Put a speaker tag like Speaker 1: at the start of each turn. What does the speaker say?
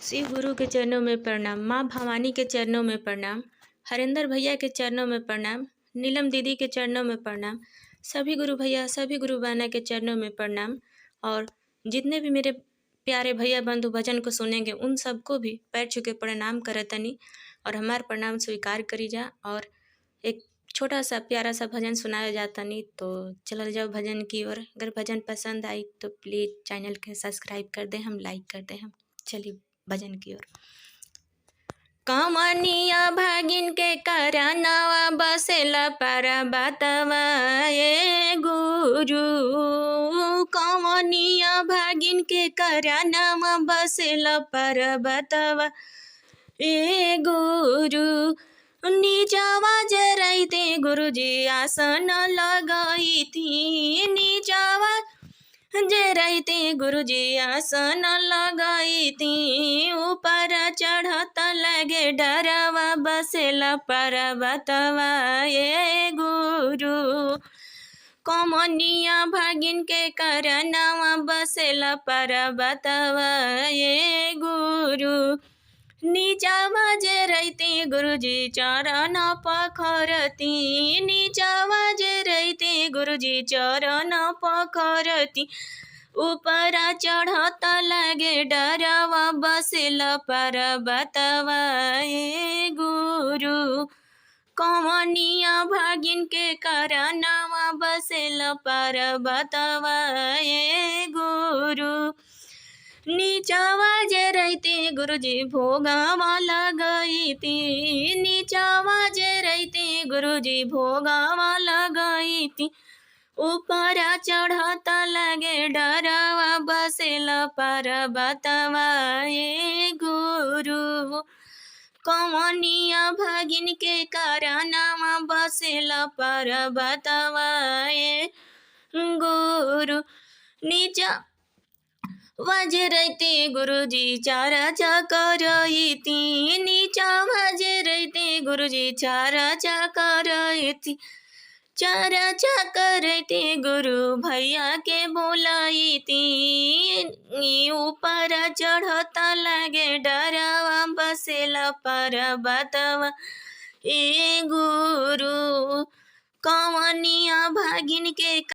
Speaker 1: शिव गुरु के चरणों में प्रणाम, माँ भवानी के चरणों में प्रणाम, हरेंद्र भैया के चरणों में प्रणाम, नीलम दीदी के चरणों में प्रणाम, सभी गुरु भैया सभी गुरु बहना के चरणों में प्रणाम। और जितने भी मेरे प्यारे भैया बंधु भजन को सुनेंगे उन सबको भी पैर छू के प्रणाम करतनी और हमार प्रणाम स्वीकार करी जा। और एक छोटा सा प्यारा सा भजन सुनाया जाता नहीं तो चल जाओ भजन की ओर। अगर भजन पसंद आई तो प्लीज़ चैनल के सब्सक्राइब कर दें, हम लाइक कर दें। हम चलिए भजन की ओर। कमनिया भागिन के करनवा बसेला पर्वतवा ए गुरु, कमनिया भागिन के करनवा बसेला पर्वतवा ए गुरु, नीचवा जरैते गुरुजी आसन लगाई थी, नीचवा जरैते गुरुजी आसन लगाई थी, ऊपर चढ़त लगे डरवा बसेला पर्वतवा ए गुरु, कमनिया भागिन के करनवा बसेला पर्वतवा ए गुरु, नीचवा जरैते गुरुजी चरण पखरती, नीचवा जरैते गुरुजी चरण पखरती, ऊपर चढ़त लगे डरवा बसेला पर्वतवा ए गुरु, कमनिया भागिन के करनवा बसेला पर्वतवा ए गुरु, नीचवा जरैते गुरुजी भोगवा लगई थी, नीचवा जरैते गुरुजी भोगवा लगई थी, ऊपर चढ़त लगे डरवा बसेला पर्वतवा ए गुरु, कमनिया भागिन के करनवा बसेला पर्वतवा ए गुरु, नीचा वजरैते गुरुजी चर्चा करैती, नीचा वजरैते गुरुजी चर्चा करैती, चर्चा करैते गुरु भैया के बोलैती, ऊपर चढ़त लगे डरवा बसेला पर्वतवा ए गुरु, कमनिया भागिन के